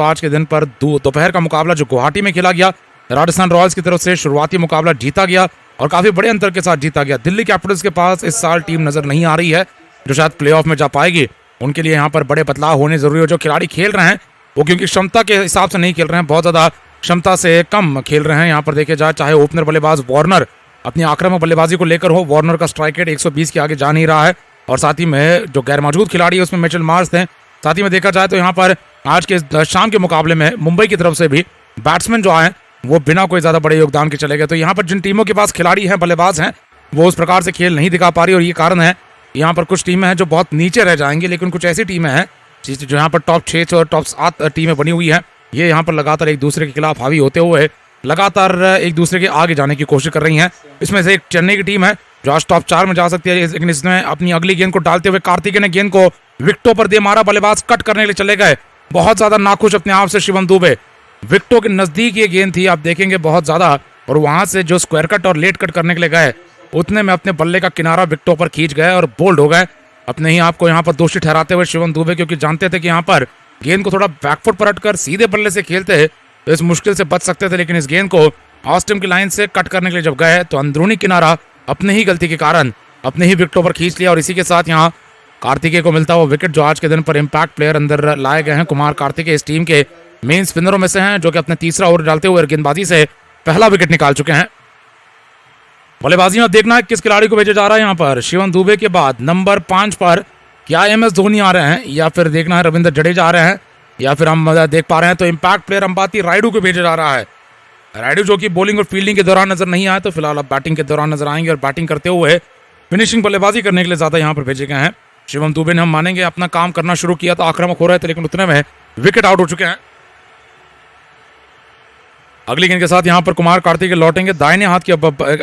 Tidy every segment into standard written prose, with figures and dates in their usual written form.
आज के दिन पर दोपहर का मुकाबला जो गुवाहाटी में खेला गया, राजस्थान रॉयल्स की तरफ से शुरुआती मुकाबला जीता गया और काफी बड़े अंतर के साथ जीता गया। दिल्ली कैपिटल्स के पास इस साल टीम नजर नहीं आ रही है जो शायद प्लेऑफ में जा पाएगी। उनके लिए यहाँ पर बड़े बदलाव होने जरूरी है। जो खिलाड़ी खेल रहे हैं वो क्योंकि क्षमता के हिसाब से नहीं खेल रहे हैं, बहुत ज्यादा क्षमता से कम खेल रहे हैं। यहाँ पर देखे जाए चाहे ओपनर बल्लेबाज वार्नर अपनी आक्रामक बल्लेबाजी को लेकर हो, वार्नर का स्ट्राइक रेट 120 के आगे जा नहीं रहा है और साथ ही में जो गैर मौजूद खिलाड़ी है उसमें मिचेल मार्श थे। साथ ही में देखा जाए तो यहाँ पर आज के शाम के मुकाबले में मुंबई की तरफ से भी बैट्समैन जो आए वो बिना कोई ज्यादा बड़े योगदान के चले गए। तो यहाँ पर जिन टीमों के पास खिलाड़ी हैं, बल्लेबाज हैं, वो उस प्रकार से खेल नहीं दिखा पा रही और ये कारण है यहाँ पर कुछ टीमें हैं जो बहुत नीचे रह जाएंगी, लेकिन कुछ ऐसी टीमें हैं जो यहाँ पर टॉप 6 और टॉप 7 टीमें बनी हुई हैं। ये यहाँ पर लगातार एक दूसरे के खिलाफ हावी होते हुए लगातार एक दूसरे के आगे जाने की कोशिश कर रही हैं। इसमें से एक चेन्नई की टीम है जो आज टॉप 4 में जा सकती है, लेकिन इसने अपनी अगली गेंद को डालते हुए कार्तिकेय ने गेंद को विकेटों पर दे मारा। बल्लेबाज कट करने के लिए चले गए, बहुत ज्यादा नाखुश अपने आप से शिवम दुबे। विकेटों के नजदीक ये गेंद थी, आप देखेंगे बहुत ज्यादा, और वहां से जो स्क्वायर कट और लेट कट करने के लिए गए उतने में अपने बल्ले का किनारा विकेटों पर खींच गए और बोल्ड हो गए। अपने ही आपको यहाँ पर दोषी ठहराते हुए शिवम दुबे, क्योंकि जानते थे कि यहाँ पर गेंद को थोड़ा बैकफुट पर हटकर सीधे बल्ले से खेलते तो इस मुश्किल से बच सकते थे, लेकिन इस गेंद को ऑफ स्टंप की लाइन से कट करने के लिए जब गए तो अंदरूनी किनारा अपने ही गलती के कारण अपने ही विकेटों पर खींच लिया और इसी के साथ यहाँ कार्तिकेय को मिलता हुआ विकेट। जो आज के दिन पर इम्पैक्ट प्लेयर अंदर लाए गए हैं, कुमार कार्तिकेय इस टीम के मेन स्पिनरों में से हैं, जो कि अपने तीसरा ओवर डालते हुए गेंदबाजी से पहला विकेट निकाल चुके हैं। बल्लेबाजी में देखना है किस खिलाड़ी को भेजा जा रहा है। यहाँ पर शिवम दुबे के बाद नंबर 5 पर क्या MS धोनी आ रहे हैं या फिर देखना है रविंद्र जडेजा आ रहे हैं या फिर हम देख पा रहे हैं तो इम्पैक्ट प्लेयर अंबाती रायडू को भेजा जा रहा है। रायडू जो कि बॉलिंग और फील्डिंग के दौरान नजर नहीं आए, तो फिलहाल अब बैटिंग के दौरान नजर आएंगे और बैटिंग करते हुए फिनिशिंग बल्लेबाजी करने के लिए ज्यादा यहाँ पर भेजे गए हैं। शिवम दुबे ने हम मानेंगे अपना काम करना शुरू किया तो आक्रामक हो रहे थे, लेकिन उतने में विकेट आउट हो चुके हैं। अगली गेंद के साथ यहाँ पर कुमार कार्तिकेय लौटेंगे। दाहिने हाथ के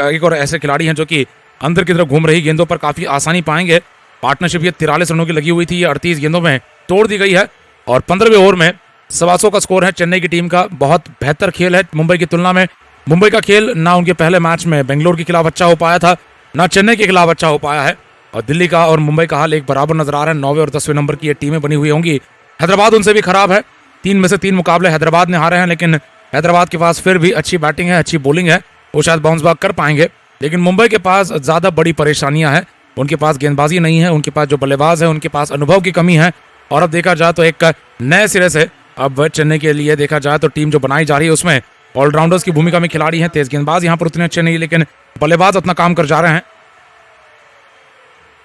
एक और ऐसे खिलाड़ी हैं जो कि अंदर की तरफ घूम रही गेंदों पर काफी आसानी पाएंगे। पार्टनरशिप ये 43 रनों की लगी हुई थी, ये 38 गेंदों में तोड़ दी गई है और 15वें ओवर में 125 का स्कोर है चेन्नई की टीम का। बहुत बेहतर खेल है मुंबई की तुलना में। मुंबई का खेल ना उनके पहले मैच में बेंगलोर के खिलाफ अच्छा हो पाया था, ना चेन्नई के खिलाफ अच्छा हो पाया है और दिल्ली का और मुंबई का हाल एक बराबर नजर आ रहा है। 9वें और 10वें नंबर की ये टीमें बनी हुई होंगी। हैदराबाद उनसे भी खराब है, 3 में से 3 मुकाबले हैदराबाद ने हारे हैं, लेकिन हैदराबाद के पास फिर भी अच्छी बैटिंग है, अच्छी बॉलिंग है, वो शायद बाउंस बैक कर पाएंगे। लेकिन मुंबई के पास ज्यादा बड़ी परेशानियां हैं, उनके पास गेंदबाजी नहीं है, उनके पास जो बल्लेबाज है उनके पास अनुभव की कमी है और अब देखा जाए तो एक नए सिरे से अब चेन्नई के लिए देखा जाए तो टीम जो बनाई जा रही है उसमें ऑलराउंडर्स की भूमिका में खिलाड़ी हैं। तेज गेंदबाज यहाँ पर उतने अच्छे नहीं, लेकिन बल्लेबाज अपना काम कर जा रहे हैं।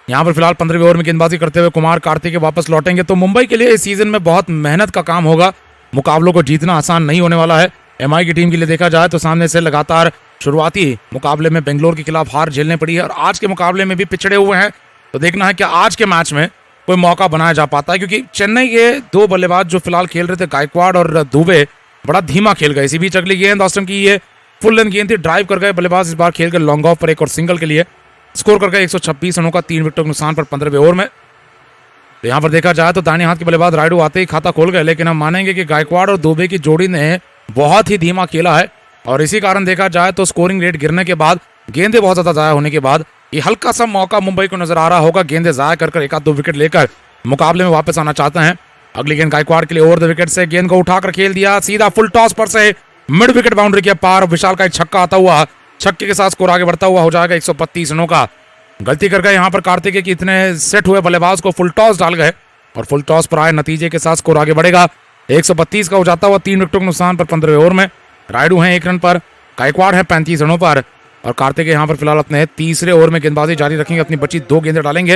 यहाँ पर फिलहाल 15वें ओवर में गेंदबाजी करते हुए कुमार कार्तिकेय वापस लौटेंगे। तो मुंबई के लिए इस सीजन में बहुत मेहनत का काम होगा, मुकाबलों को जीतना आसान नहीं होने वाला है। MI की टीम के लिए देखा जाए तो सामने से लगातार शुरुआती मुकाबले में बेंगलोर के खिलाफ हार झेलने पड़ी है और आज के मुकाबले में भी पिछड़े हुए हैं। तो देखना है कि आज के मैच में कोई मौका बनाया जा पाता है, क्योंकि चेन्नई के 2 बल्लेबाज जो फिलहाल खेल रहे थे गायकवाड़ और दुबे बड़ा धीमा खेल गए। इसी बीच अगली गेंद ऑस्टन की ये फुल लेंथ गेंद थी, ड्राइव कर गए बल्लेबाज, इस बार खेल कर लॉन्ग ऑफ पर एक और सिंगल के लिए स्कोर कर गए 126 रनों का 3 विकेटों के नुकसान पर 15वें ओवर में। तो यहाँ पर देखा जाए तो दाहिने हाथ के बल्लेबाज रायडू आते ही खाता खोल गए, लेकिन हम मानेंगे कि गायकवाड़ और दुबे की जोड़ी ने बहुत ही धीमा खेला है और इसी कारण देखा जाए तो स्कोरिंग रेट गिरने के बाद, गेंदें बहुत ज्यादा जाया होने के बाद ये हल्का सा मौका मुंबई को नजर आ रहा होगा। गेंदें जाया कर 1-2 विकेट लेकर मुकाबले में वापस आना चाहते हैं। अगली गेंद गायकवाड़ के लिए ओवर द विकेट से गेंद को उठाकर खेल दिया, सीधा फुल टॉस पर से मिड विकेट बाउंड्री के पार विशाल का एक छक्का आता हुआ, छक्के के साथ स्कोर आगे बढ़ता हुआ हो जाएगा 132 रनों का। गलती कर गए यहाँ पर कार्तिकेय की, इतने सेट हुए बल्लेबाज को फुल टॉस डाल गए और फुल टॉस पर आए नतीजे के साथ स्कोर आगे बढ़ेगा 132 का हो जाता हुआ 3 विकेटों के नुकसान पर 15वें ओवर में। रायडू हैं 1 रन पर, गायकवाड़ है 35 रनों पर और कार्तिकेय यहाँ पर फिलहाल अपने तीसरे ओवर में गेंदबाजी जारी रखेंगे। अपनी बची 2 गेंदें डालेंगे,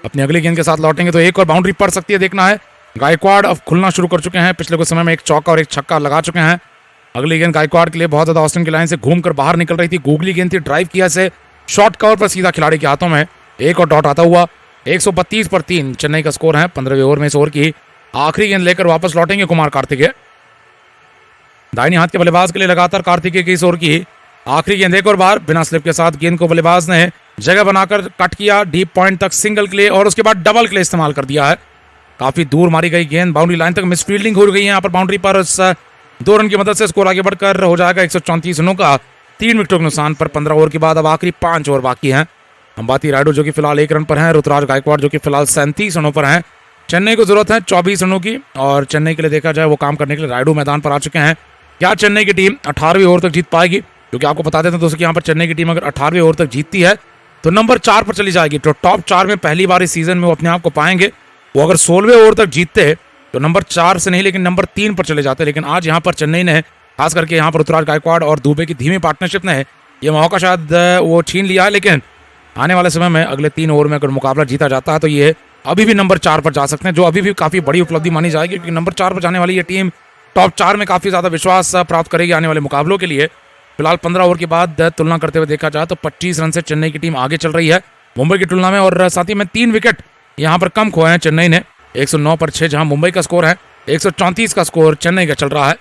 अपनी अगली गेंद के साथ लौटेंगे तो एक और बाउंड्री पड़ सकती है, देखना है। गायकवाड़ अब खुलना शुरू कर चुके हैं, पिछले कुछ समय में एक चौका और एक छक्का लगा चुके हैं। अगली गेंद गायकवाड़ के लिए बहुत ज्यादा ऑस्टन की लाइन से घूमकर बाहर निकल रही थी, गूगली गेंद थी, ड्राइव किया से शॉर्ट कवर पर सीधा खिलाड़ी के हाथों में, एक और डॉट आता हुआ 132 पर 3 चेन्नई का स्कोर है। 15वें ओवर में इस ओवर की आखिरी गेंद लेकर वापस लौटेंगे कुमार कार्तिकेय। दाहिने हाथ के बल्लेबाज के लिए लगातार कार्तिकेय की इस ओवर की आखिरी गेंद एक और बार बिना स्लिप के साथ गेंद को बल्लेबाज ने जगह बनाकर कट किया डीप पॉइंट तक सिंगल के लिए और उसके बाद डबल के लिए इस्तेमाल कर दिया है। काफी दूर मारी गई गेंद बाउंड्री लाइन तक मिस फील्डिंग हो गई है यहाँ पर बाउंड्री पर। उस 2 रन की मदद से स्कोर आगे बढ़कर हो जाएगा 134 रनों का 3 विकेटों के नुकसान पर 15 ओवर के बाद अब आखिरी 5 ओवर बाकी हैं। अंबाती रायडू जो कि फिलहाल 1 रन पर हैं, ऋतुराज गायकवाड़ जो कि फिलहाल 37 रनों पर हैं, चेन्नई को जरूरत है 24 रनों की, और चेन्नई के लिए देखा जाए वो काम करने के लिए रायडू मैदान पर आ चुके हैं। क्या चेन्नई की टीम 18वीं ओवर तक जीत पाएगी? क्योंकि आपको बता देते हैं दोस्तों कि यहाँ पर चेन्नई की टीम अगर 18वीं ओवर तक जीतती है तो नंबर 4 पर चली जाएगी। तो टॉप 4 में पहली बार इस सीजन में वो अपने आप को पाएंगे। वो अगर 16वें ओवर तक जीतते तो नंबर 4 से नहीं लेकिन नंबर 3 पर चले जाते। लेकिन आज यहाँ पर चेन्नई ने, खास करके यहाँ पर ऋतुराज गायकवाड़ और दुबे की धीमी पार्टनरशिप ने ये मौका शायद वो छीन लिया है। लेकिन आने वाले समय में अगले 3 ओवर में अगर मुकाबला जीता जाता है तो ये अभी भी नंबर 4 पर जा सकते हैं, जो अभी भी काफ़ी बड़ी उपलब्धि मानी जाएगी। क्योंकि नंबर 4 पर जाने वाली ये टीम टॉप 4 में काफ़ी ज़्यादा विश्वास प्राप्त करेगी आने वाले मुकाबलों के लिए। फिलहाल 15 ओवर के बाद तुलना करते हुए देखा जाए तो 25 रन से चेन्नई की टीम आगे चल रही है मुंबई की तुलना में। और साथ ही में 3 विकेट यहाँ पर कम खोए हैं चेन्नई ने, 109 पर 6 जहां मुंबई का स्कोर है 134 का स्कोर चेन्नई का चल रहा है।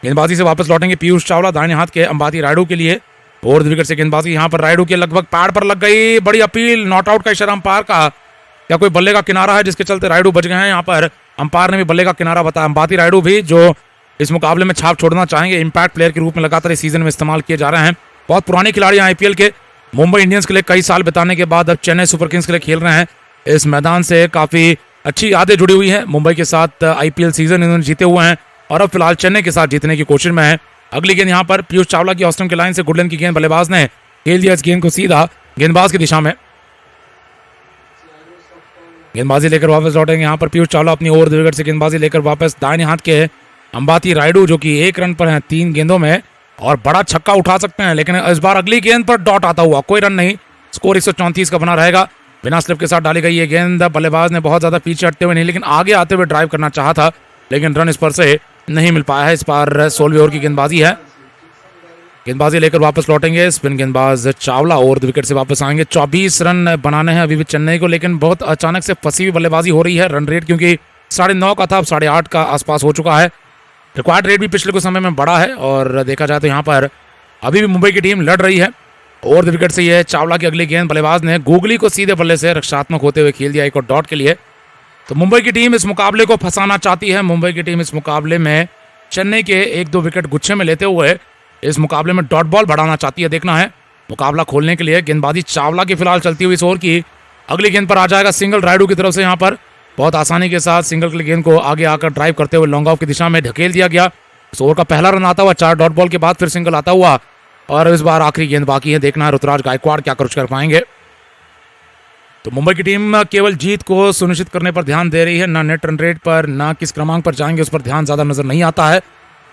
गेंदबाजी से वापस लौटेंगे पीयूष चावला दाहिने हाथ के अंबाती रायडू के लिए। फोर्थ विकेट से गेंदबाजी यहाँ पर रायडू के लगभग पैड पर लग गई। बड़ी अपील, नॉट आउट का इशारा अंपायर का। क्या कोई बल्ले का किनारा है जिसके चलते रायडू बच गए हैं? यहाँ पर अंपायर ने भी बल्ले का किनारा बताया। अंबाती रायडू भी जो इस मुकाबले में छाप छोड़ना चाहेंगे, इंपैक्ट प्लेयर के रूप में लगातार इस सीजन में इस्तेमाल किए जा रहे हैं। बहुत पुराने खिलाड़ी हैं आईपीएल के, मुंबई इंडियंस के लिए कई साल बिताने के बाद अब चेन्नई सुपर किंग्स के लिए खेल रहे हैं। इस मैदान से काफी अच्छी यादें जुड़ी हुई हैं। मुंबई के साथ आईपीएल सीजन इन्होंने जीते हुए हैं और अब फिलहाल चेन्नई के साथ जीतने की कोशिश में है। अगली गेंद यहाँ पर पीयूष चावला की ऑस्ट्रेलियन के लाइन से गुडलैंड की गेंद, बल्लेबाज ने खेल दिया इस गेंद को सीधा गेंदबाज की दिशा में। गेंदबाजी लेकर वापस लौटेंगे यहाँ पर पीयूष चावला अपनी ओवर विकेट से गेंदबाजी लेकर वापस दाहिने हाथ के अंबाती रायडू जो कि 1 रन पर हैं 3 गेंदों में और बड़ा छक्का उठा सकते हैं। लेकिन इस बार अगली गेंद पर डॉट आता हुआ, कोई रन नहीं, स्कोर 134 का बना रहेगा। बिना स्लिप के साथ डाली गई ये गेंद, बल्लेबाज ने बहुत ज्यादा पीछे हटते हुए नहीं लेकिन आगे आते हुए ड्राइव करना चाहा था, लेकिन रन इस पर से नहीं मिल पाया है। इस बार 16वें ओवर की गेंदबाजी है। गेंदबाजी लेकर वापस लौटेंगे स्पिन गेंदबाज चावला, ओवर विकेट से वापस आएंगे। 24 रन बनाने हैं अभी भी चेन्नई को, लेकिन बहुत अचानक से फंसी हुई बल्लेबाजी हो रही है। रन रेट क्योंकि 9.5 का था, अब 8.5 का आसपास हो चुका है। रिक्वायर्ड रेट भी पिछले कुछ समय में बढ़ा है और देखा जाए तो यहाँ पर अभी भी मुंबई की टीम लड़ रही है। ओवर विकेट से ये चावला की अगली गेंद, बल्लेबाज ने गूगली को सीधे बल्ले से रक्षात्मक होते हुए खेल दिया एक और डॉट के लिए। तो मुंबई की टीम इस मुकाबले को फंसाना चाहती है। मुंबई की टीम इस मुकाबले में चेन्नई के 1-2 विकेट गुच्छे में लेते हुए इस मुकाबले में डॉट बॉल बढ़ाना चाहती है। देखना है मुकाबला खोलने के लिए गेंदबाजी चावला की फिलहाल चलती हुई इस ओवर की। अगली गेंद पर आ जाएगा सिंगल रायडू की तरफ से। यहाँ पर बहुत आसानी के साथ सिंगल के लिए गेंद को आगे आकर ड्राइव करते हुए लॉन्ग ऑफ की दिशा में ढकेल दिया गया। इस ओवर का पहला रन आता हुआ 4 डॉट बॉल के बाद फिर सिंगल आता हुआ और इस बार आखिरी गेंद बाकी है। देखना है ऋतुराज गायकवाड़ क्या कुछ कर पाएंगे। तो मुंबई की टीम केवल जीत को सुनिश्चित करने पर ध्यान दे रही है, ना नेट रन रेट पर, ना किस क्रमांक पर जाएंगे उस पर ध्यान ज्यादा नजर नहीं आता है।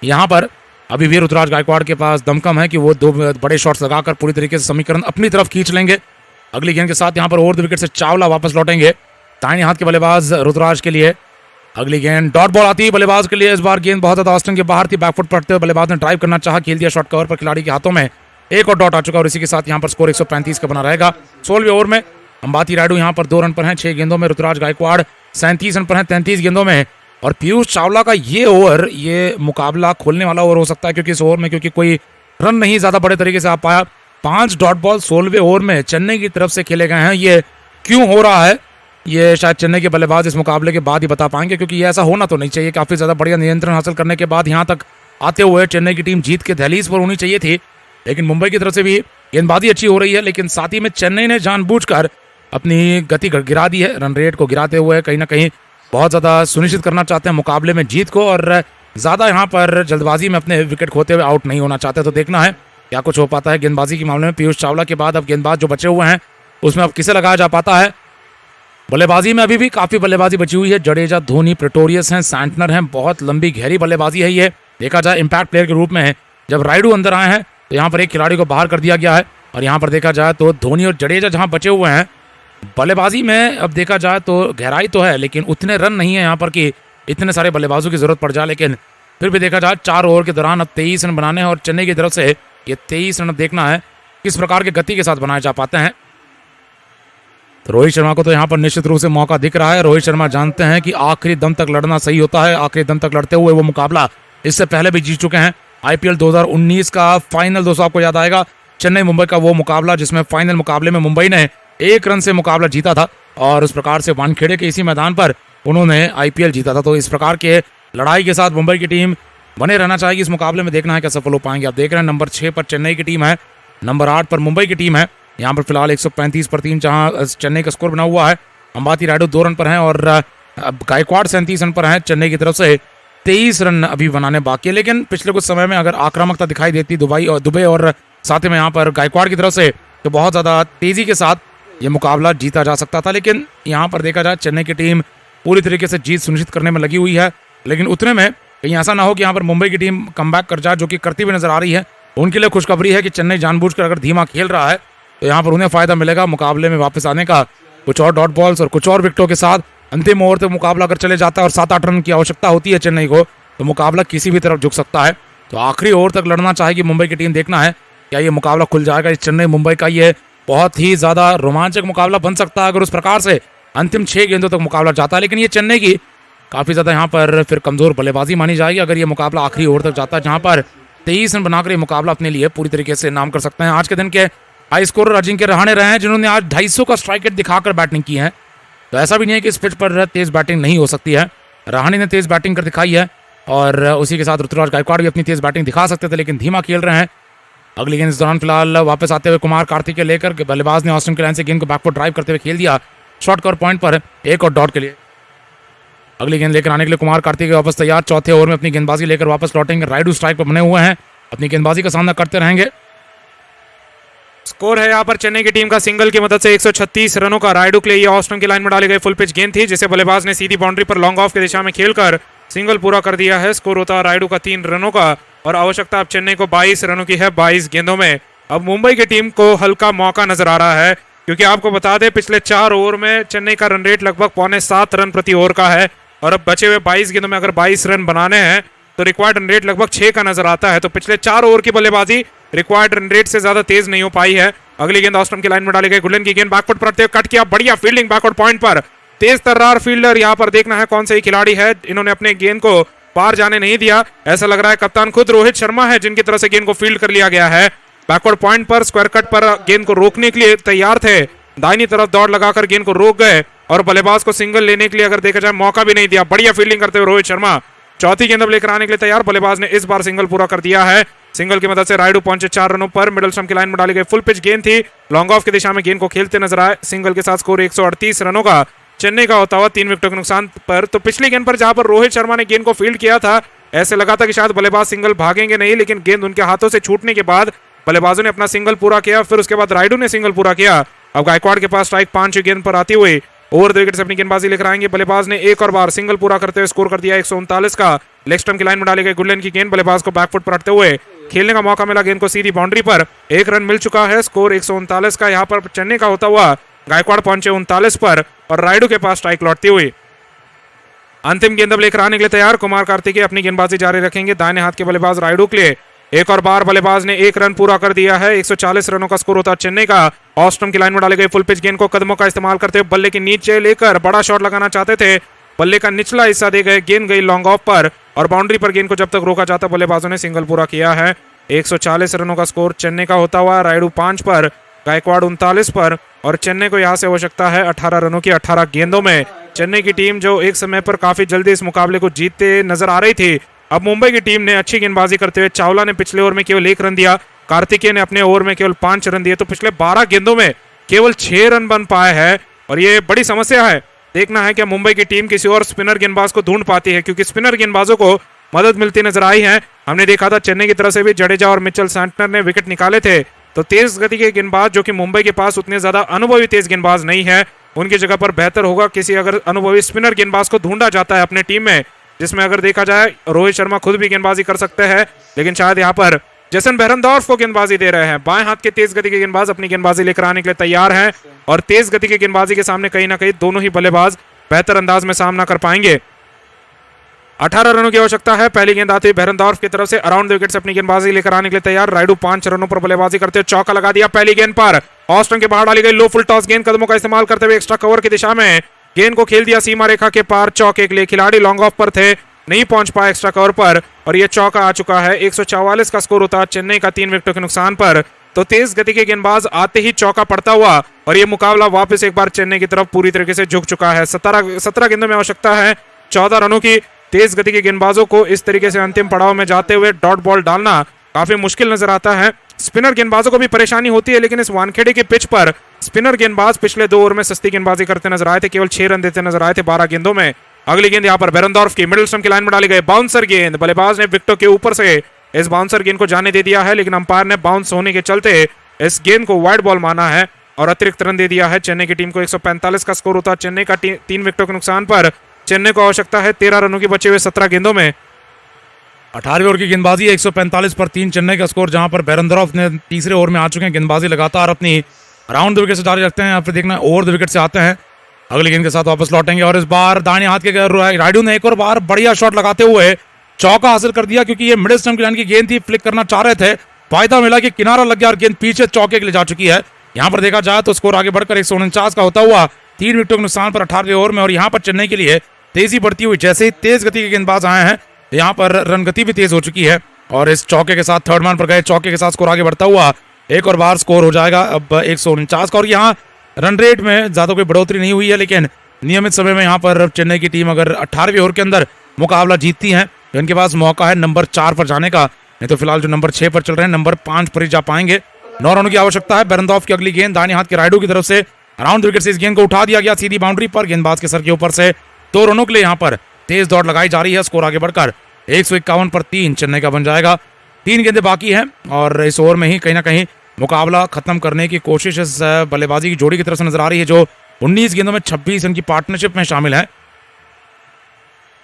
यहाँ पर अभी भी ऋतुराज गायकवाड़ के पास दमकम है कि वो 2 बड़े शॉट्स लगाकर पूरी तरीके से समीकरण अपनी तरफ खींच लेंगे। अगली गेंद के साथ यहाँ पर ओवर विकेट से चावला वापस लौटेंगे दाहिने हाथ के बल्लेबाज ऋतुराज के लिए। अगली गेंद डॉट बॉल आती है बल्लेबाज के लिए। इस बार गेंद बहुत ज्यादा ऑस्टिन के बाहर थी, बैकफुट पड़ते हुए बल्लेबाज ने ड्राइव करना चाहा, खेल दिया शॉट कवर पर खिलाड़ी के हाथों में। एक और डॉट आ चुका और इसी के साथ यहाँ पर स्कोर 135 का बना रहेगा। 16वें ओवर में अंबाती रायडू यहाँ पर 2 रन पर हैं 6 गेंदों में। ऋतुराज गायकवाड़ 37 रन पर हैं 33 गेंदों में। और पीयूष चावला का ये ओवर, ये मुकाबला खोलने वाला ओवर हो सकता है क्योंकि इस ओवर में क्योंकि कोई रन नहीं ज्यादा बड़े तरीके से आ पाया। 5 डॉट बॉल 16वें ओवर में चेन्नई की तरफ से खेले गए हैं। ये क्यों हो रहा है ये शायद चेन्नई के बल्लेबाज इस मुकाबले के बाद ही बता पाएंगे, क्योंकि ये ऐसा होना तो नहीं चाहिए। काफी ज्यादा बढ़िया नियंत्रण हासिल करने के बाद यहाँ तक आते हुए चेन्नई की टीम जीत के दहलीज पर होनी चाहिए थी, लेकिन मुंबई की तरफ से भी गेंदबाजी अच्छी हो रही है। लेकिन साथ ही में चेन्नई ने जानबूझकर अपनी गति गिरा दी है, रन रेट को गिराते हुए कहीं ना कहीं बहुत ज्यादा सुनिश्चित करना चाहते हैं मुकाबले में जीत को और ज्यादा यहाँ पर जल्दबाजी में अपने विकेट खोते हुए आउट नहीं होना चाहते। तो देखना है क्या कुछ हो पाता है गेंदबाजी के मामले में। पीयूष चावला के बाद अब गेंदबाज जो बचे हुए हैं उसमें अब किसे लगाया जा पाता है। बल्लेबाजी में अभी भी काफी बल्लेबाजी बची हुई है। जडेजा, धोनी, प्रेटोरियस हैं, सैंटनर हैं, बहुत लंबी गहरी बल्लेबाजी है। ये देखा जाए इंपैक्ट प्लेयर के रूप में है। जब रायडू अंदर आए हैं तो यहाँ पर एक खिलाड़ी को बाहर कर दिया गया है और यहाँ पर देखा जाए तो धोनी और जडेजा जहाँ बचे हुए हैं बल्लेबाजी में, अब देखा जाए तो गहराई तो है लेकिन उतने रन नहीं है यहाँ पर कि इतने सारे बल्लेबाजों की जरूरत पड़ जाए। लेकिन फिर भी देखा जाए 4 ओवर के दौरान अब 23 रन बनाने हैं और चेन्नई की तरफ से ये 23 रन देखना है किस प्रकार के गति के साथ बनाए जा पाते हैं। तो रोहित शर्मा को तो यहाँ पर निश्चित रूप से मौका दिख रहा है। रोहित शर्मा जानते हैं कि आखिरी दम तक लड़ना सही होता है। आखिरी दम तक लड़ते हुए वो मुकाबला इससे पहले भी जीत चुके हैं। आईपीएल 2019 का फाइनल दोस्तों आपको याद आएगा, चेन्नई मुंबई का वो मुकाबला जिसमें फाइनल मुकाबले में मुंबई ने 1 रन से मुकाबला जीता था और उस प्रकार से वानखेड़े के इसी मैदान पर उन्होंने आईपीएल जीता था। तो इस प्रकार के लड़ाई के साथ मुंबई की टीम बने रहना चाहेगी इस मुकाबले में। देखना है क्या सफल हो पाएंगे। आप देख रहे हैं नंबर 6 पर चेन्नई की टीम है, नंबर 8 पर मुंबई की टीम है। यहाँ पर फिलहाल 135 पर 3 जहाँ चेन्नई का स्कोर बना हुआ है। अंबाती रायडू 2 रन पर हैं और अब गायकवाड़ 37 रन पर हैं। चेन्नई की तरफ से 23 रन अभी बनाने बाकी है, लेकिन पिछले कुछ समय में अगर आक्रामकता दिखाई देती दुबे और साथ में यहाँ पर गायकवाड़ की तरफ से, तो बहुत ज़्यादा तेज़ी के साथ ये मुकाबला जीता जा सकता था। लेकिन यहाँ पर देखा जाए चेन्नई की टीम पूरी तरीके से जीत सुनिश्चित करने में लगी हुई है, लेकिन उतने में कहीं ऐसा ना हो कि यहाँ पर मुंबई की टीम कमबैक कर जाए, जो कि करती हुई नजर आ रही है। उनके लिए खुशखबरी है कि चेन्नई जानबूझकर अगर धीमा खेल रहा है तो यहाँ पर उन्हें फायदा मिलेगा मुकाबले में वापस आने का। कुछ और डॉट बॉल्स और कुछ और विकेटों के साथ अंतिम ओवर तक मुकाबला अगर चले जाता है और 7-8 रन की आवश्यकता होती है चेन्नई को, तो मुकाबला किसी भी तरफ झुक सकता है। तो आखिरी ओवर तक लड़ना चाहेगी मुंबई की टीम। देखना है क्या ये मुकाबला खुल जाएगा। इस चेन्नई मुंबई का ये बहुत ही ज्यादा रोमांचक मुकाबला बन सकता है अगर उस प्रकार से अंतिम 6 गेंदों तक मुकाबला जाता है। लेकिन ये चेन्नई की काफी ज्यादा यहाँ पर फिर कमजोर बल्लेबाजी मानी जाएगी अगर ये मुकाबला आखिरी ओवर तक जाता है, जहां पर 23 रन बनाकर ये मुकाबला अपने लिए पूरी तरीके से नाम कर सकते हैं। आज के दिन के हाई स्कोरर अजिंक्य रहाणे रहे हैं, जिन्होंने आज 250 का स्ट्राइक रेट दिखाकर बैटिंग की है। तो ऐसा भी नहीं है कि इस पिच पर तेज बैटिंग नहीं हो सकती है। रहाणे ने तेज बैटिंग कर दिखाई है और उसी के साथ ऋतुराज गायकवाड़ भी अपनी तेज बैटिंग दिखा सकते थे, लेकिन धीमा खेल रहे हैं। अगली गेंद इस दौरान फिलहाल वापस आते हुए कुमार कार्तिक लेकर बल्लेबाज ने ऑस्टिन की लाइन से गेंद को बैकवर्ड ड्राइव करते हुए खेल दिया शॉर्ट कवर पॉइंट पर 1 और डॉट के लिए। अगली गेंद लेकर आने के लिए कुमार कार्तिक वापस तैयार। चौथे ओवर में अपनी गेंदबाजी लेकर वापस लौटेंगे। रायडू स्ट्राइक पर बने हुए हैं, अपनी गेंदबाजी का सामना करते रहेंगे। स्कोर है यहाँ पर चेन्नई की टीम का सिंगल की मदद से 136 रनों का। रायडू के लिए ऑस्टन की लाइन में डाली गई फुल पिच गेंद थी, जिसे बल्लेबाज ने सीधी बाउंड्री पर लॉन्ग ऑफ की दिशा में खेलकर सिंगल पूरा कर दिया है। स्कोर होता है रायडू का 3 रनों का और आवश्यकता अब चेन्नई को 22 रनों की है 22 गेंदों में। अब मुंबई की टीम को हल्का मौका नजर आ रहा है, क्योंकि आपको बता दें पिछले 4 ओवर में चेन्नई का रन रेट लगभग 6.25 रन प्रति ओवर का है और अब बचे हुए 22 गेंदों में अगर 22 रन बनाने हैं तो रिक्वायर्ड रन रेट लगभग 6 का नजर आता है। तो पिछले 4 ओवर की बल्लेबाजी रिक्वायर्ड रन रेट से ज्यादा तेज नहीं हो पाई है। अगली गेंद ऑस्टन की लाइन में डाली गई। गुलेन की गेंद बैकवर्ड पर कट किया, बढ़िया फील्डिंग बैकवर्ड पॉइंट पर। तेज तर्रार फील्डर यहाँ पर देखना है कौन से खिलाड़ी है, इन्होंने अपने गेंद को पार जाने नहीं दिया। ऐसा लग रहा है कप्तान खुद रोहित शर्मा है जिनकी तरफ से गेंद को फील्ड कर लिया गया है। बैकवर्ड पॉइंट पर स्क्वायर कट पर गेंद को रोकने के लिए तैयार थे, दाहिनी तरफ दौड़ लगाकर गेंद को रोक गए और बल्लेबाज को सिंगल लेने के लिए अगर देखा जाए मौका भी नहीं दिया। बढ़िया फील्डिंग करते हुए रोहित शर्मा चौथी गेंद अब लेकर आने के लिए तैयार। बल्लेबाज ने इस बार सिंगल पूरा कर दिया है। सिंगल की मदद से रायडू पहुंचे 4 रनों पर। मिडल स्टंप की लाइन में डाली गई फुल पिच गेंद थी, लॉन्ग ऑफ की दिशा में गेंद को खेलते नजर आए। सिंगल के साथ स्कोर 138 रनों का चेन्नई का होता हुआ 3 विकेटों के नुकसान पर। तो पिछली गेंद पर जहां पर रोहित शर्मा ने गेंद को फील्ड किया था, ऐसे लगा था कि शायद बल्लेबाज सिंगल भागेंगे नहीं, लेकिन गेंद उनके हाथों से छूटने के बाद बल्लेबाजों ने अपना सिंगल पूरा किया। फिर उसके बाद रायडू ने सिंगल पूरा किया। अब गायकवाड़ के पास स्ट्राइक 5 गेंद पर आती हुई ओवर 2 विकेट से अपनी गेंदबाजी लेकर आएंगे। बल्लेबाज ने एक और बार सिंगल पूरा करते हुए स्कोर कर दिया 139 का। लेग स्टंप की लाइन में डाली गई गुडलैंड की गेंद, बल्लेबाज को बैकफुट पर हटते हुए खेलने का मौका मिला। गेंद को सीधी बाउंड्री पर 1 रन मिल चुका है। स्कोर 139 का। यहाँ पर चेन्नई का होता हुआ गायकवाड़ पहुंचे 39 पर और रायडू के पास स्ट्राइक लौटती हुई। अंतिम गेंद अब लेकर आने के लिए तैयार कुमार कार्तिकेय अपनी गेंदबाजी जारी रखेंगे। दाहिने हाथ के बल्लेबाज रायडू के लिए एक और बार बल्लेबाज ने 1 रन पूरा कर दिया है। 140 रनों का स्कोर होता है चेन्नई का। ऑस्टन की लाइन में डाली गई फुल पिच गेंद को कदमों का इस्तेमाल करते हुए बल्ले के नीचे लेकर बड़ा शॉट लगाना चाहते थे। बल्ले का निचला हिस्सा दे गए, गेंद गई लॉन्ग ऑफ पर और बाउंड्री पर गेंद को जब तक रोका जाता बल्लेबाजों ने सिंगल पूरा किया है। 140 रनों का स्कोर चेन्नई का होता हुआ। रायडू 5 पर, गायकवाड़ 39 पर और चेन्नई को यहां से आवश्यकता है 18 रनों की 18 गेंदों में। चेन्नई की टीम जो एक समय पर काफी जल्दी इस मुकाबले को जीतते नजर आ रही थी, अब मुंबई की टीम ने अच्छी गेंदबाजी करते हुए चावला ने पिछले ओवर में केवल 1 रन दिया, कार्तिकेय ने अपने ओवर में केवल 5 रन दिए, तो पिछले 12 गेंदों में केवल 6 रन बन पाए हैं और ये बड़ी समस्या है। देखना है कि मुंबई की टीम किसी और स्पिनर गेंदबाज को ढूंढ पाती है, क्योंकि स्पिनर गेंदबाजों को मदद मिलती नजर आई है। हमने देखा था चेन्नई की तरफ से भी जडेजा और मिचेल सैंटनर ने विकेट निकाले थे, तो तेज गति के गेंदबाज जो कि मुंबई के पास उतने ज्यादा अनुभवी तेज गेंदबाज नहीं है, उनकी जगह पर बेहतर होगा किसी अगर अनुभवी स्पिनर गेंदबाज को ढूंढा जाता है अपने टीम में, जिसमें अगर देखा जाए रोहित शर्मा खुद भी गेंदबाजी कर सकते हैं, लेकिन शायद यहाँ पर जेसन बेहरनडॉर्फ को गेंदबाजी दे रहे हैं। बाएं हाथ के तेज गति के गेंदबाज अपनी गेंदबाजी लेकर आने के लिए तैयार हैं और तेज गति के गेंदबाजी के सामने कहीं ना कहीं दोनों ही बल्लेबाज बेहतर अंदाज में सामना कर पाएंगे। 18 रनों की आवश्यकता है। पहली गेंद आती है बेहरनडॉर्फ की तरफ से, अराउंड द विकेट से अपनी गेंदबाजी लेकर आने के लिए तैयार। रायडू 5 रनों पर बल्लेबाजी करते हुए चौका लगा दिया पहली गेंद पर। ऑस्टन के बाहर डाली गई लो फुल टॉस गेंद, कदमों का इस्तेमाल करते हुए एक्स्ट्रा कवर की दिशा में गेंद को खेल दिया सीमा रेखा के पार चौके के लिए। खिलाड़ी लॉन्ग ऑफ पर थे, नहीं पहुंच पाए एक्स्ट्रा कवर पर और यह चौका आ चुका है। 144 का स्कोर होता है चेन्नई का 3 विकेटों के नुकसान पर। तो तेज गति के गेंदबाज आते ही चौका पड़ता हुआ और यह मुकाबला वापस एक बार चेन्नई की तरफ पूरी तरीके से झुक चुका है। 17 गेंदों में आवश्यकता है 14 रनों की। तेज गति के गेंदबाजों को इस तरीके से अंतिम पड़ाव में जाते हुए डॉट बॉल डालना काफी मुश्किल नजर आता है। स्पिनर गेंदबाजों को भी परेशानी होती है, लेकिन इस वानखेड़े के पिच पर स्पिनर गेंदबाज पिछले 2 ओवर में सस्ती गेंदबाजी करते नजर आए थे, केवल 6 रन देते नजर आए थे 12 गेंदों में। अगली गेंद यहाँ पर बेरेंडोर्फ की मिडिल स्टंप की लाइन में डाली गई बाउंसर गेंद, बल्लेबाज ने विकेटों के ऊपर से इस बाउंसर गेंद को जाने दे दिया है, लेकिन अंपायर ने बाउंस होने के चलते इस गेंद को वाइड बॉल माना है और अतिरिक्त रन दे दिया है। चेन्नई की टीम को 145 का स्कोर होता है। चेन्नई का 3 विकेटों के नुकसान पर चेन्नई को आवश्यकता है 13 रनों की बचे हुए 17 गेंदों में। 18वें ओवर की गेंदबाजी 145 पर 3 चेन्नई का स्कोर, जहां पर बेरेंडोर्फ ने तीसरे ओवर में आ चुके हैं। गेंदबाजी लगातार अपनी राउंड द विकेट से जारी रखते हैं, या फिर देखना ओवर द विकेट से आते हैं। अगली गेंद के साथ वापस लौटेंगे और इस बार दाहिने हाथ के रायडू ने एक और बार बढ़िया शॉट लगाते हुए चौका हासिल कर दिया, क्योंकि ये मिडिल स्टंप की लाइन की गेंद थी, फ्लिक करना चाह रहे थे, फायदा मिला कि किनारा लग गया और गेंद पीछे चौके के लिए जा चुकी है। यहां पर देखा जाए तो स्कोर आगे बढ़कर 149 का होता हुआ 3 विकेटों के नुकसान पर 18वें ओवर में। और यहां पर चेन्नई के लिए तेजी बढ़ती हुई, जैसे ही तेज गति के गेंदबाज आए हैं यहां पर रन गति भी तेज हो चुकी है और इस चौके के साथ थर्ड मैन पर गए चौके के साथ स्कोर आगे बढ़ता हुआ एक और बार स्कोर हो जाएगा अब 149 का। और यहाँ रन रेट में ज्यादा कोई बढ़ोतरी नहीं हुई है, लेकिन नियमित समय में यहाँ पर चेन्नई की टीम अगर 18वें ओवर के अंदर मुकाबला जीतती है तो इनके पास मौका है नंबर 4 पर जाने का, नहीं तो फिलहाल जो नंबर 6 पर चल रहे हैं नंबर 5 पर ही जा पाएंगे। 9 रनों की आवश्यकता है। बेरेंडोर्फ की अगली गेंद दाहिने हाथ के रायडू की तरफ से अराउंड विकेट से इस गेंद को उठा दिया गया सीधी बाउंड्री पर, गेंदबाज के सर के ऊपर से 2 रनों के लिए यहाँ पर तेज दौड़ लगाई जा रही है। स्कोर आगे बढ़कर 151 पर 3 चेन्नई का बन जाएगा। 3 गेंदें बाकी हैं और इस ओवर में ही कहीं ना कहीं मुकाबला खत्म करने की कोशिश इस बल्लेबाजी की जोड़ी की तरफ से नजर आ रही है, जो 19 गेंदों में 26 रन की पार्टनरशिप में शामिल है।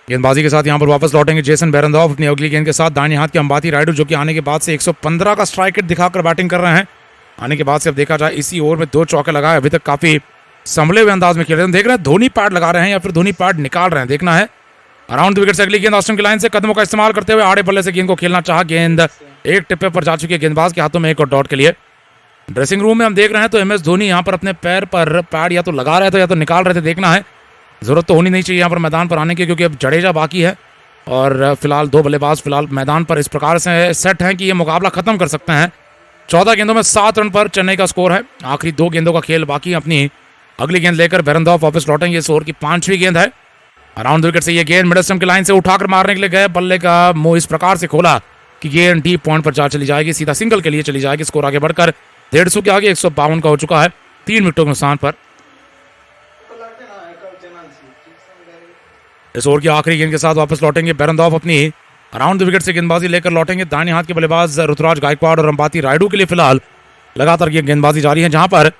गेंदबाजी के साथ यहां पर वापस लौटेंगे जेसन बेरेंडोर्फ अपनी अगली गेंद के साथ दाहिने हाथ के अंबाती रायडू, जो कि आने के बाद से 115 का स्ट्राइक रेट दिखाकर बैटिंग कर रहे हैं। आने के बाद से अब देखा जाए इसी ओवर में 2 चौके लगाए, अभी तक काफी संभले हुए अंदाज में खेल रहे हैं। देख रहे हैं धोनी पैड लगा रहे हैं या फिर धोनी पैड निकाल रहे हैं, देखना है। अराउंड द विकेट से अगली गेंद ऑस्टन की लाइन से कदमों का इस्तेमाल करते हुए आड़े बल्ले से गेंद को खेलना चाहा, गेंद एक टिप्पे पर जा चुकी है गेंदबाज के हाथों में एक और डॉट के लिए। ड्रेसिंग रूम में हम देख रहे हैं तो एमएस धोनी यहाँ पर अपने पैर पर पैड या तो लगा रहे थे या तो निकाल रहे थे, देखना है। जरूरत तो होनी नहीं चाहिए यहाँ पर मैदान पर आने की, क्योंकि अब जडेजा बाकी है और फिलहाल 2 बल्लेबाज फिलहाल मैदान पर इस प्रकार से सेट हैं कि ये मुकाबला खत्म कर सकते हैं। 14 गेंदों में 7 रन पर चेन्नई का स्कोर है। आखिरी 2 गेंदों का खेल बाकी है। अपनी अगली गेंद लेकर बेरेंडोर्फ वापस लौटेंगे। इस ओवर की 5वीं गेंद है। अराउंड द विकेट से ये गेंद मिडिल स्टंप की लाइन से उठाकर मारने के लिए गए, बल्ले का मुंह इस प्रकार से खोला कि गेंद डीप पॉइंट पर जा चली जाएगी, सीधा सिंगल के लिए चली जाएगी। स्कोर आगे बढ़कर 150 के आगे 152 का हो चुका है 3 विकेटों के नुकसान पर। इस ओवर की आखिरी गेंद के साथ वापस लौटेंगे बेरेंडोर्फ अपनी अराउंड द विकेट से गेंदबाजी लेकर लौटेंगे। दाहिने हाथ के बल्लेबाज ऋतुराज गायकवाड़ और अंबाती रायडू के लिए फिलहाल लगातार ये गेंदबाजी जारी है, जहां पर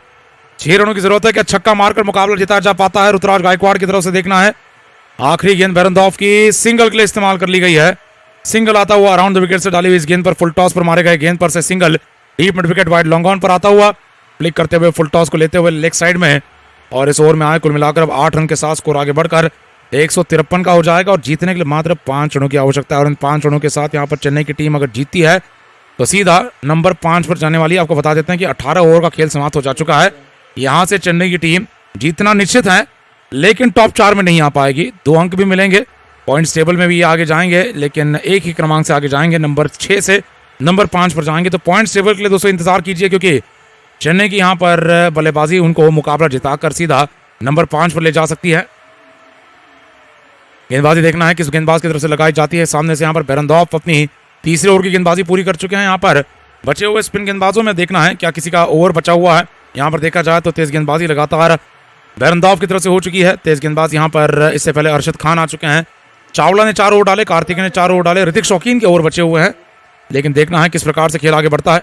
6 रनों की जरूरत है कि छक्का मारकर मुकाबला जीता जा पाता है। ऋतुराज गायकवाड़ की तरफ से देखना है। आखिरी गेंद बेरेंडोर्फ की सिंगल के लिए इस्तेमाल कर ली गई है। सिंगल आता हुआ अराउंड द विकेट से डाली हुई इस गेंद पर फुल टॉस पर मारे गए गेंद पर से single deep mid wicket wide long on पर आता हुआ फ्लिक करते हुए फुल टॉस को लेते हुए लेग साइड में। और इस ओवर में आए कुल मिलाकर अब 8 रन के साथ स्कोर आगे बढ़कर 153 का हो जाएगा और जीतने के लिए मात्र 5 रनों की आवश्यकता है। और इन 5 रनों के साथ यहाँ पर चेन्नई की टीम अगर जीतती है तो सीधा नंबर 5 पर जाने वाली है। आपको बता देते हैं कि 18 ओवर का खेल समाप्त हो जा चुका है। यहाँ से चेन्नई की टीम जीतना निश्चित है, लेकिन टॉप 4 में नहीं आ पाएगी। 2 अंक भी मिलेंगे, पॉइंट्स टेबल में भी आगे जाएंगे, लेकिन एक ही क्रमांक से आगे जाएंगे, नंबर 6 से नंबर 5 पर जाएंगे। तो पॉइंट्स टेबल के लिए दोस्तों इंतजार कीजिए, क्योंकि चेन्नई की यहाँ पर बल्लेबाजी उनको मुकाबला जिताकर सीधा नंबर 5 पर ले जा सकती है। गेंदबाजी देखना है किस गेंदबाज की तरफ से लगाई जाती है। सामने से यहाँ पर बेरेंडोर्फ अपनी तीसरे ओवर की गेंदबाजी पूरी कर चुके हैं। यहाँ पर बचे हुए स्पिन गेंदबाजों में देखना है क्या किसी का ओवर बचा हुआ है। यहाँ पर देखा जाए तो तेज गेंदबाजी लगातार बेरेंडोर्फ की तरफ से हो चुकी है। तेज गेंदबाज यहाँ पर इससे पहले अरशद खान आ चुके हैं। चावला ने 4 ओवर डाले, कार्तिक ने 4 ओवर डाले, ऋतिक शौकीन के ओवर बचे हुए हैं, लेकिन देखना है किस प्रकार से खेल आगे बढ़ता है।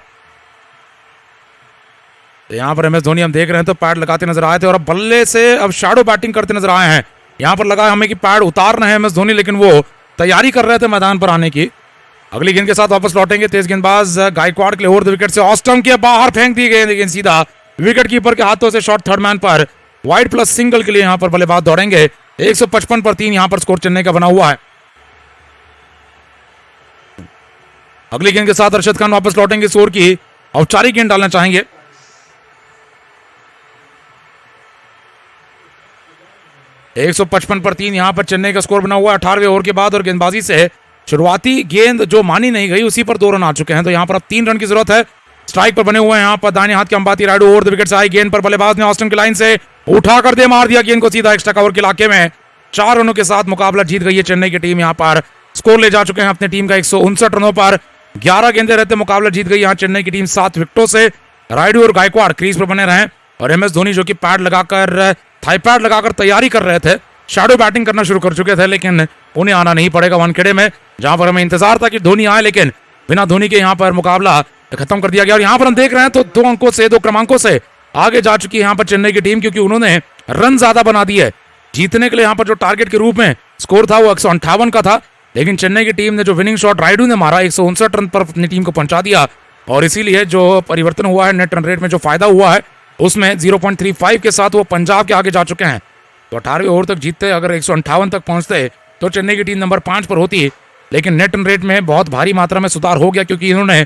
यहाँ पर एमएस धोनी हम देख रहे हैं तो पैड लगाते नजर आए थे और अब बल्ले से अब शैडो बैटिंग करते नजर आए हैं। यहाँ पर लगा हमें कि पैड उतार रहे हैं एमएस धोनी, लेकिन वो तैयारी कर रहे थे मैदान पर आने की। अगली गेंद के साथ वापस लौटेंगे। तेज गेंदबाज गायकवाड़ के लिए ओवर द विकेट से ऑस्टम के बाहर फेंक दी गई, लेकिन सीधा विकेट कीपर के हाथों से शॉट थर्ड मैन पर वाइड प्लस सिंगल के लिए यहाँ पर बल्लेबाज दौड़ेंगे। 155 पर 3 यहाँ पर स्कोर चेन्नई का बना हुआ है। अगली गेंद के साथ अरशद खान वापस लौटेंगे। स्कोर की औपचारिक गेंद डालना चाहेंगे। एक 155 पर 3 यहां पर चेन्नई का स्कोर बना हुआ है 18वें ओवर के बाद। और गेंदबाजी से शुरुआती गेंद जो मानी नहीं गई उसी पर 2 रन आ चुके हैं, तो यहां पर अब 3 रन की जरूरत है। स्ट्राइक पर बने हुए हैं यहाँ पर दाहिने हाथ के Ambati Rayudu. Over the wicket से आई गेंद पर बल्लेबाज ने ऑस्टन की लाइन से उठा कर दे मार दिया गेंद को सीधा एक्स्ट्रा कवर के इलाके में। 4 रनों के साथ मुकाबला जीत गई है चेन्नई की टीम। यहाँ पर स्कोर ले जा चुके हैं अपनी टीम का 159 रनों पर। 11 गेंदें रहते मुकाबला जीत गई यहाँ चेन्नई की टीम 7 विकेटों से। रायडू और गायकवाड़ क्रीज पर बने रहे और MS धोनी जो कि पैड लगाकर, थाई पैड लगाकर तैयारी कर रहे थे, शैडो बैटिंग करना शुरू कर चुके थे, लेकिन उन्हें आना नहीं पड़ेगा वानखेड़े में, जहां पर हमें इंतजार था कि धोनी आए, लेकिन बिना धोनी के यहाँ पर मुकाबला खत्म कर दिया गया। और यहाँ पर हम देख रहे हैं तो 2 अंकों से, 2 क्रमांकों से आगे जा चुकी है यहाँ पर चेन्नई की टीम, क्योंकि उन्होंने रन ज्यादा बना दिए। जीतने के लिए यहाँ पर जो टारगेट के रूप में स्कोर था वो 158 का था, लेकिन चेन्नई की टीम ने जो विनिंग शॉट राइडू ने मारा 159 रन पर अपनी टीम को पहुंचा दिया। और इसीलिए जो परिवर्तन हुआ है नेट रन रेट में, जो फायदा हुआ है उसमें 0.35 के साथ वो पंजाब के आगे जा चुके हैं। तो 18वें ओवर तक जीतते, अगर 158 तक पहुंचते तो चेन्नई की टीम नंबर 5 पर होती, लेकिन नेट रन रेट में बहुत भारी मात्रा में सुधार हो गया, क्योंकि इन्होंने